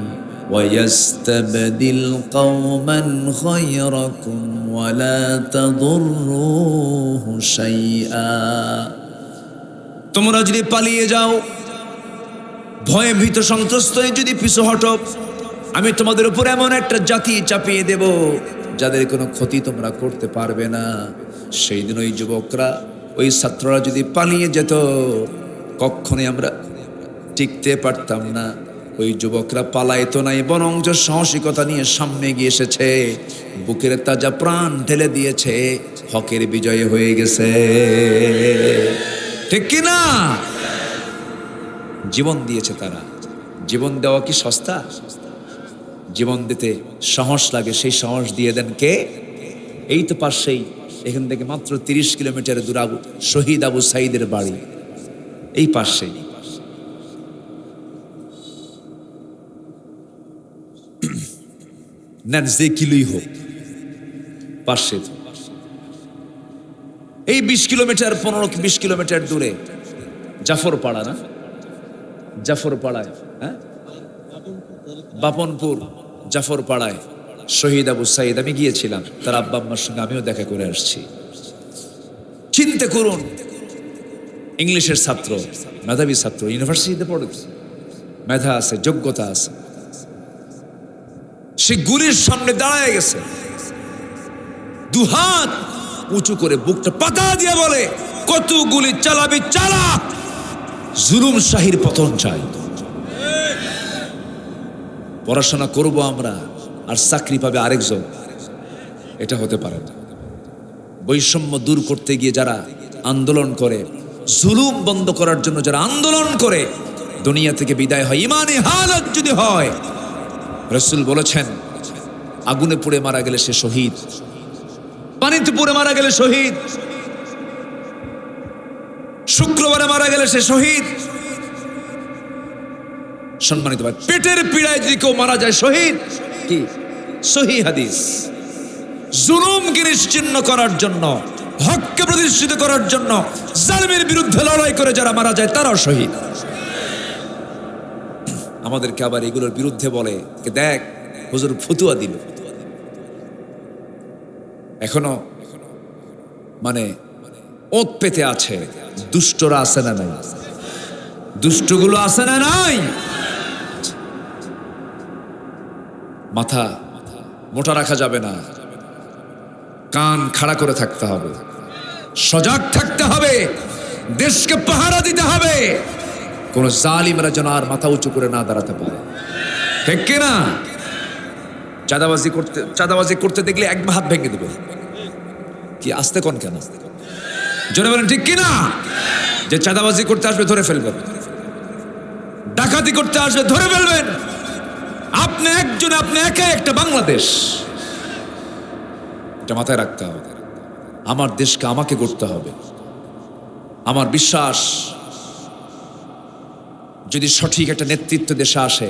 ওয়া ইয়াস্তাবদিল কওমান গায়রাকুম ওয়া লা তাদুররুহু শাইআ। তোমরা যদি পালিয়ে যাও, ভয়ে ভীত সন্ত্রস্ত হয়ে যদি পিছু হটো, আমি তোমাদের উপর এমন একটা জাতি চাপিয়ে দেব যাদের কোনো ক্ষতি তোমরা করতে পারবে না। সেই দিন ওই যুবকরা, ওই ছাত্ররা যদি পালিয়ে যেত, কখনোই আমরা টিকতে পারতাম না। ওই যুবকরা পালাইতো নাই, বরং যে সাহসিকতা নিয়ে সামনে গিয়ে এসেছে, বুকের তাজা প্রাণ ঢেলে দিয়েছে, হকের বিজয় হয়ে গেছে, ঠিক কিনা? জীবন দিয়েছে তারা। জীবন দেওয়া কি সস্তা? জীবন দিতে সাহস লাগে, সেই সাহস দিয়ে দেন কে? এই তো পাশেই, এখান থেকে মাত্র 30 কিলোমিটার দূর শহীদ আবু সাইদের বাড়ি, এই পাশেই। নেন যে কিলোই হোক, পাশে। এই 20 কিলোমিটার 15-20 কিলোমিটার দূরে জাফরপাড়া, না জাফরপাড়ায়, হ্যাঁ বাপনপুর জাফর পাড়ায় শহীদ আবু সাইদ, আমি গিয়েছিলাম তার আব্বা আম্মার সঙ্গে, আমিও দেখা করে আসছি। চিন্তা করুন, ইংলিশের ছাত্র, মেধাবী ছাত্র, ইউনিভার্সিটিতে পড়েছে, মেধা আছে, যোগ্যতা আছে, সে গুলির সামনে দাঁড়ায় গেছে, দুহাত উঁচু করে বুকটা পাতা দিয়ে বলে, কত গুলি চালাবি চালা, জুলুম শাহীর পতন চাই। পড়াশোনা করব আমরা আর চাকরি পাবে আরেকজন, এটা হতে পারে না। বৈষম্য দূর করতে গিয়ে যারা আন্দোলন করে, জুলুম বন্ধ করার জন্য যারা আন্দোলন করে, দুনিয়া থেকে বিদায় হয় ইমানি হালত যদি হয়। রাসূল বলেছেন, আগুনে পুড়ে মারা গেলে সে শহীদ, পানিতে পুড়ে মারা গেলে শহীদ, শুক্রবারে মারা গেলে সে শহীদ। সম্মানিত ভাই, পেটের পীড়ায় যদি কেউ মারা যায় শহীদ। কি সহিহ হাদিস। জুলুমকে নিশ্চিহ্ন করার জন্য, হককে প্রতিষ্ঠিত করার জন্য, জালিমের বিরুদ্ধে লড়াই করে যারা মারা যায় তারাও শহীদ। আমাদেরকে আবার এগুলোর বিরুদ্ধে বলে, দেখ হুজুর ফতুয়া দিল, এখনো মানে ওত পেতে আছে। দুষ্টরা আছে না নাই? দুষ্টগুলো আছে না নাই? মাথা মোটা রাখা যাবে না, কান খাড়া করে থাকতে হবে, সজাগ থাকতে হবে, দেশকে পাহারা দিতে হবে, কোন জালিমরা যেন আর মাথা উঁচু করে না দাঁড়াতে পারে। ঠিক কিনা? চাঁদাবাজি করতে দেখলে এক হাত ভেঙে দেবে। কি আসতে কোন কেন? জোরে বলেন ঠিক কিনা? যে চাঁদাবাজি করতে আসবে ধরে ফেলবেন, ডাকাতি করতে আসবে ধরে ফেলবেন। আপনি একজন, আপনি একাই একটা বাংলাদেশ, এটা মাথায় রাখতে হবে। আমার দেশকে আমাকে গড়তে হবে। আমার বিশ্বাস, যদি সঠিক একটা নেতৃত্ব দেশে আসে,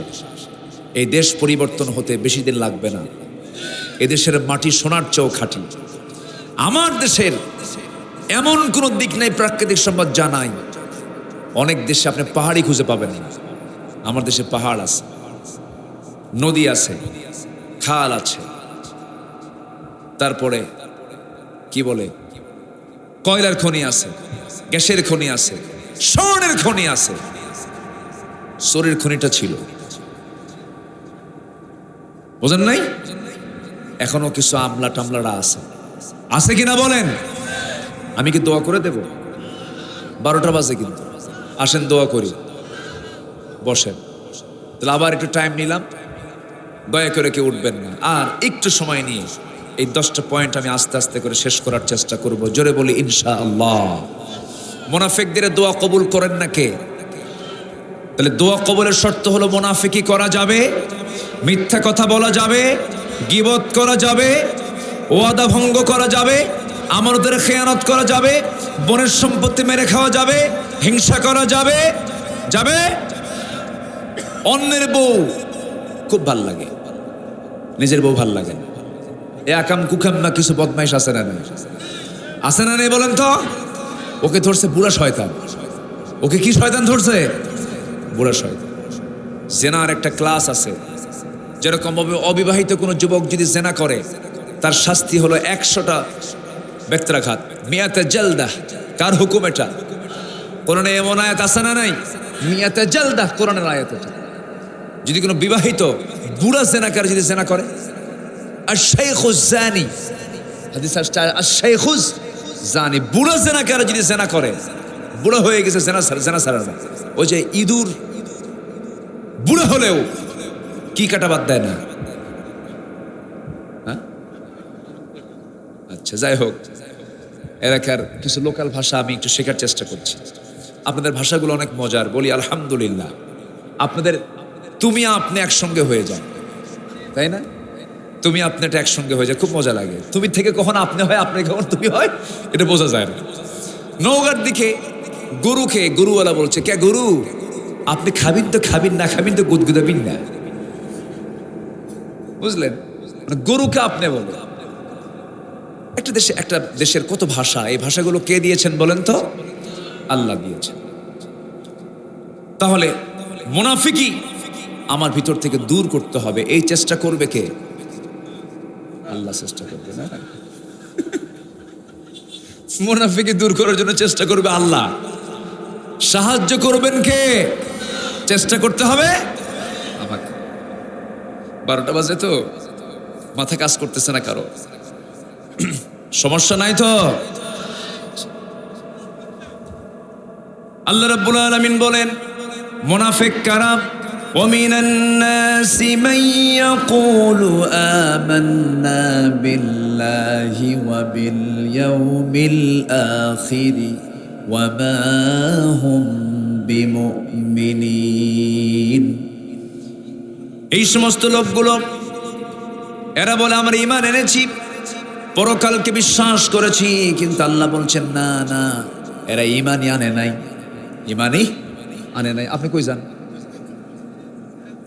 এই দেশ পরিবর্তন হতে বেশি দিন লাগবে না। এদেশের মাটি সোনার চেয়েও খাঁটি। আমার দেশের এমন কোন দিক নাই প্রাকৃতিক সম্পদ জানাই। অনেক দেশে আপনি পাহাড়ই খুঁজে পাবেন না, আমার দেশে পাহাড় আছে, নদী আছে, খাল আছে, তারপরে কি বলে কয়লার খনি আছে, গ্যাসের খনি আছে, স্বর্ণের খনি আছে। সোরের খনিটা ছিল, বোঝেন নাই? এখনো কিছু আমলা টামলারা আছে, আছে কিনা বলেন? আমি কি দোয়া করে দেব? 12টা বাজে কিন্তু, আসেন দোয়া করি, বসেন। তাহলে আবার একটু টাইম নিলাম, দয়া করে কেউ উঠবেন না। আর একটু সময় নিয়ে এই 10টা পয়েন্ট আমি আস্তে আস্তে করে শেষ করার চেষ্টা করব। জোরে বলি ইনশাআল্লাহ। মুনাফিকদের দোয়া কবুল করেন না কে? তাহলে দোয়া কবুলের শর্ত হলো মুনাফিকি করা যাবে, মিথ্যা কথা বলা যাবে, গীবত করা যাবে, ওয়াদা ভঙ্গ করা যাবে, আমানতের খেয়ানত করা যাবে, বোনের সম্পত্তি মেরে খাওয়া যাবে, হিংসা করা যাবে। যাবে? অন্যের বউ খুব ভাল লাগে, নিজের বউ ভাল লাগে না। এ আকাম কুকাম না কিছু বদমাইশ আছে না নেই? আছে না নেই বলেন তো? ওকে ধরছে বুড়া শয়তান। ওকে কি শয়তান ধরছে? বুড়া শয়তান। জেনার একটা ক্লাস আছে। যেরকম অবিবাহিত কোনো যুবক যদি জেনা করে, তার শাস্তি হলো 100টা বেত্রাঘাত, মিয়াতে জেলদা। কার হুকুম এটা? কোরআনে এমন আয়াত আছে না নাই? মিয়াতে জেলদা কোরআনের আয়াত এটা। যদি কোনো বিবাহিত বুড়া জেনাকার যদি জেনা করে, আর শাইখুজ জানি, হাদিস আসছে আর শাইখুজ জানি, বুড়া জেনাকার যদি জেনা করে, বুড়া হয়ে গেছে জেনা ছাড়া না। ওই যে ইঁদুর বুড়া হলেও কি কাটা বাদ দেয় না। হ্যাঁ, আচ্ছা, যাই হোক, এলাকার কিছু লোকাল ভাষা আমি একটু শেখার চেষ্টা করছি। আপনাদের ভাষাগুলো অনেক মজার, বলি আলহামদুলিল্লাহ। আপনাদের তুমি আপনি একসঙ্গে হয়ে যান, তাই না? তুমি আপনি এটা একসঙ্গে হয়ে যায়, খুব মজা লাগে। তুমি থেকে কখন আপনি হয়, আপনি কখন তুমি হয়, এটা বোঝা যায় না। নওগাঁর দিকে গরুকে গরুওয়ালা বলছে, কে গরু আপনি খাবিন তো খাবিন, না খাবিন তো গুদগুদাবিন না। বুঝলেন? গরুকে আপনি বলে। একটা দেশের কত ভাষা, এই ভাষাগুলো কে দিয়েছেন বলেন তো? আল্লাহ দিয়েছেন। তাহলে মুনাফিকি আমার ভিতর থেকে দূর করতে হবে। এই চেষ্টা করবে কে? আল্লাহ চেষ্টা করবে না? মুনাফিকি দূর করার জন্য চেষ্টা করবে আল্লাহ। সাহায্য করবেন কে? চেষ্টা করতে হবে আমাকে। 12টা বাজে তো, মাথা কাজ করতেছে না কারো? সমস্যা নাই তো? আল্লাহ রাব্বুল আলামিন বলেন মুনাফিক কারা? وَمِنَ النَّاسِ مَن يَقُولُ آمَنَّا بِاللَّهِ وَبِالْيَوْمِ الْآخِرِ وَمَا هُمْ بِمُؤْمِنِينَ। এই সমস্ত লোকগুলো এরা বলে আমরা ঈমান এনেছি, পরকালকে বিশ্বাস করেছি, কিন্তু আল্লাহ বলছেন না না, এরা ঈমানই আনে নাই, ঈমানই আনে নাই। আপনি কই যান?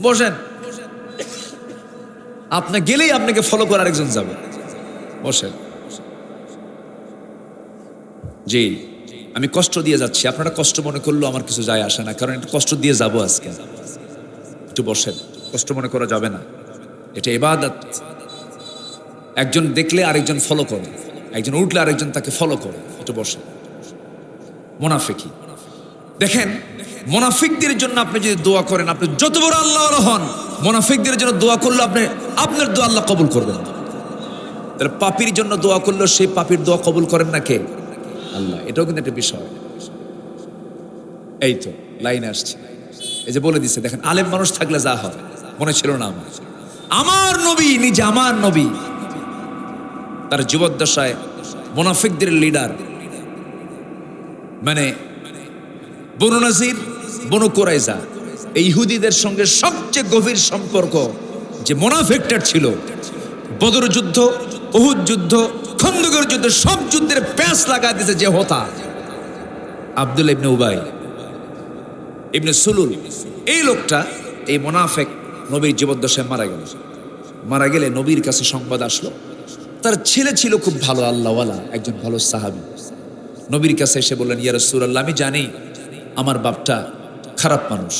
বসেন, আপনি গেলেই আপনাকে ফলো করার একজন যাবে। বসেন। জি, আমি কষ্ট দিয়ে যাচ্ছি, আপনারা কষ্ট মনে করলেও আমার কিছু যায় আসে না, কারণ একটু কষ্ট দিয়ে যাব আজকে। একটু বসেন, কষ্ট মনে করা যাবে না, এটা ইবাদত। একজন দেখলে আরেকজন ফলো করে, একজন উঠলে আরেকজন তাকে ফলো করে। একটু বসেন। মুনাফিকি দেখেন, মুনাফিকদের জন্য আপনি যদি দোয়া করেন, আপনি যত বড় আল্লাহর হন, মুনাফিকদের জন্য দোয়া করলে আপনার দোয়া আল্লাহ কবুল করবেন না। তাহলে পাপীর জন্য দোয়া করলেও সেই পাপীর দোয়া কবুল করেন না কে? আল্লাহ। এটাও কিন্তু একটা বিষয়। এই তো লাইনে আসছে, এই যে বলে দিচ্ছে, দেখেন আলেম মানুষ থাকলে যা হয়। মনে ছিল না আমার নবী নিজে, আমার নবী তার জীবদ্দশায় মুনাফিকদের লিডার, মানে বনু নাজির, বনু কুরাইজা, এই ইহুদিদের সঙ্গে সবচেয়ে গভীর সম্পর্ক যে মুনাফিকটার ছিল, বদর যুদ্ধ, উহুদ যুদ্ধ, খন্দকের যুদ্ধ, সব যুদ্ধের প্যাঁচ লাগায় দিয়েছে যে হোতা আব্দুল্লাহ ইবনে উবাই ইবনে সুলুল। এই লোকটা, এই মুনাফিক নবীর জীবদ্দশায় মারা গেল। মারা গেলে নবীর কাছে সংবাদ আসলো, তার ছেলে ছিল খুব ভালো আল্লাহওয়ালা, একজন ভালো সাহাবী। নবীর কাছে এসে বললেন, ইয়া রাসূলুল্লাহ, আমি জানি আমার বাপটা খারাপ মানুষ,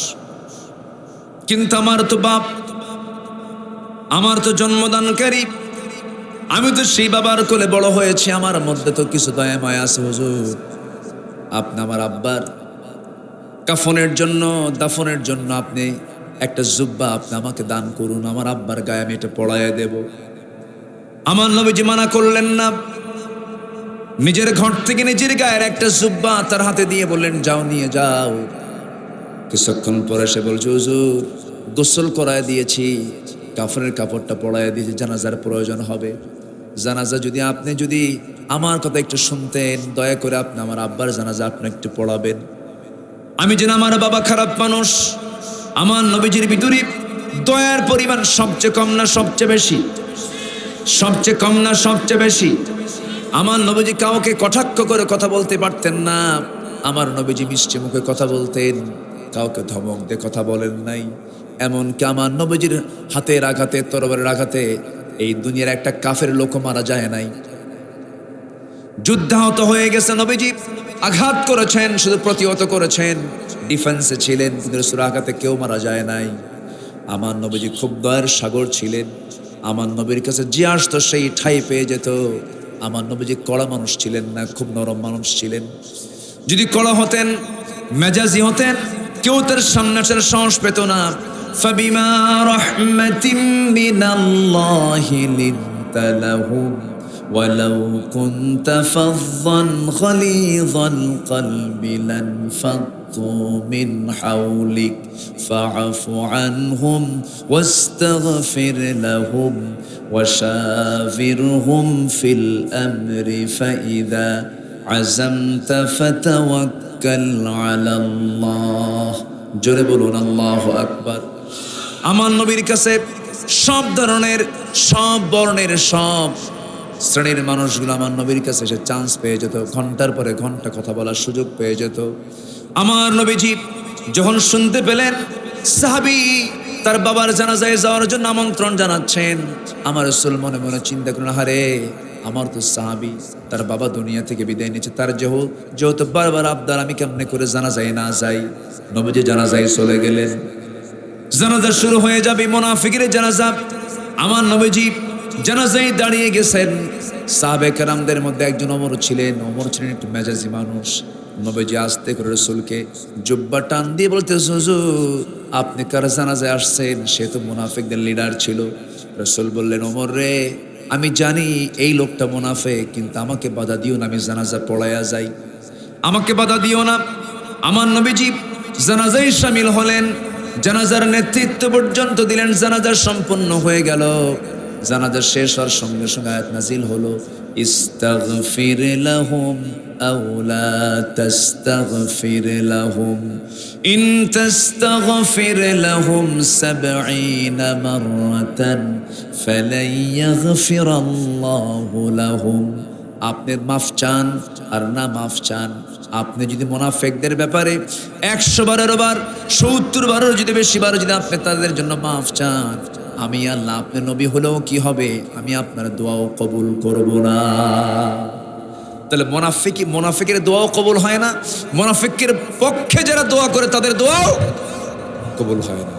কিন্তু আমার তো বাপ, আমার তো জন্মদানকারী, আমি তো সেই বাবার কোলে বড় হয়েছি, আমার মধ্যে তো কিছু দয়া মায়া আছে হুজুর। আপনি আমার আব্বার কাফনের জন্য, দাফনের জন্য আপনি একটা জুব্বা আপনি আমাকে দান করুন, আমার আব্বার গায়ে আমি এটা পড়াইয়া দেব। আমার নবীজি মানা করলেন না। নিজের ঘর থেকে নিজের গায়ের একটা জুব্বা তার হাতে দিয়ে বললেন, যাও নিয়ে যাও। কিছুক্ষণ পরে সে বলছে, হুজুর গোসল করায় দিয়েছি, কাফনের কাপড়টা পড়ায় দিয়েছি, জানাজার প্রয়োজন হবে। জানাজা আপনি যদি আমার কথা একটু শুনতেন, দয়া করে আপনি আমার আব্বার জানাজা আপনি একটু পড়াবেন। আমি যেন, আমার বাবা খারাপ মানুষ, আমার নবীজির ভিতরে দয়ার পরিমাণ সবচেয়ে কম না সবচেয়ে বেশি? সবচেয়ে কম না সবচেয়ে বেশি? আমার নবীজি কাউকে কটাক্ষ করে কথা বলতে পারতেন না। আমার নবীজি মিষ্টি মুখে কথা বলতেন, কাউকে ধমক দিয়ে কথা বলেন নাই। এমনকি আমার নবীজির হাতের আঘাতে, তরবারের আঘাতে এই দুনিয়ার একটা কাফের লোক মারা যায় নাই। যুদ্ধাহত হয়ে গেছে, নবীজি আঘাত করেছেন, শুধু প্রতিহত করেছেন, ডিফেন্সে ছিলেন, কিন্তু রাসূলের আঘাতে কেউ মারা যায় নাই। আমার নবীজি খুব দয়ার সাগর ছিলেন। আমার নবীর কাছে যে আসতো সেই ঠাই পেয়ে যেত। আমার নবীজি কড়া মানুষ ছিলেন না, খুব নরম মানুষ ছিলেন। যদি কড়া হতেন, মেজাজি হতেন, কেউ তার সামনে আসার সাহস পেত না। ফাবিমা রাহমাতিম মিনাল্লাহি লিনতা লাহুম ওয়ালাউ কুনতা ফাযযান গালিযাল কলবি লানফাদ্দু মিন হাওলিক ফাআফু আনহুম ওয়াস্তাগফির লাহুম ওয়াশাবিরহুম ফিল আমরি ফাইযা আযামতা ফাতাওয়াক্কাল আলাল্লাহ। জোরে বলুন আল্লাহু আকবার। আমার নবীর কাছে সব ধরনের, সব বর্ণের, সব শ্রেণীর মানুষগুলো আমার নবীর কাছে এসে চান্স পেয়ে যেত, ঘন্টার পরে ঘন্টা কথা বলার সুযোগ পেয়ে যেত। আমার নবীজি যখন শুনতে পেলেন সাহাবী তার বাবার জানাজায় যাওয়ার জন্য আমন্ত্রণ জানাচ্ছেন, আমার রাসূল মনে মনে চিন্তা করলেন, আরে আমার তো সাহাবী, তার বাবা দুনিয়া থেকে বিদায় নিয়েছে, তার যেহেতু বারবার আবদার, আমি কেমনে করে জানাজায় না যাই। নবীজি জানাজায় চলে গেলেন। জানাজা শুরু হয়ে যাবে, মুনাফিকের জানাজা। আমার নবীজি জানাজায় দাঁড়িয়ে গেছেন। সাহাবে কেরামদের মধ্যে একজন ওমর ছিলেন। ওমর ছিলেন একটু মেজাজি মানুষ। নবীজি আস্তে করে রাসূলকে জুব্বা টান দিয়ে বলতে, হুজুর আপনি কার জানাজায় আসছেন? সে তো মুনাফিকদের লিডার ছিল। রাসূল বললেন, ওমর রে, আমি জানি এই লোকটা মুনাফিক, কিন্তু আমাকে বাধা দিও না, আমি জানাজা পড়াইয়া যাই, আমাকে বাধা দিও না। আমার নবীজি জানাজায় শামিল হলেন, জানাজার নেতৃত্ব পর্যন্ত দিলেন। জানাজা সম্পন্ন হয়ে গেল। জানাজা শেষ হওয়ার সঙ্গে সঙ্গে আয়াত নাজিল হলো, ইস্তাগফির লাহুম আও লা তাস্তাগফির লাহুম ইন তাস্তাগফির লাহুম ৭০ মাররাতান ফালান ইয়াগফিরাল্লাহু লাহুম। আপনি মাফ চান আর না মাফ চান, আপনি যদি মুনাফিকদের ব্যাপারে ১০০ বারের বার ৭০ বারের যদি বেশি বার যদি আপনি তাদের জন্য মাফ চান, আমি আল্লাহ আপনি নবী হলেও কি হবে, আমি আপনার দোয়াও কবুল করব না। তাহলে মুনাফিকের দোয়াও কবুল হয় না, মুনাফিকের পক্ষে যারা দোয়া করে তাদের দোয়াও কবুল হয় না।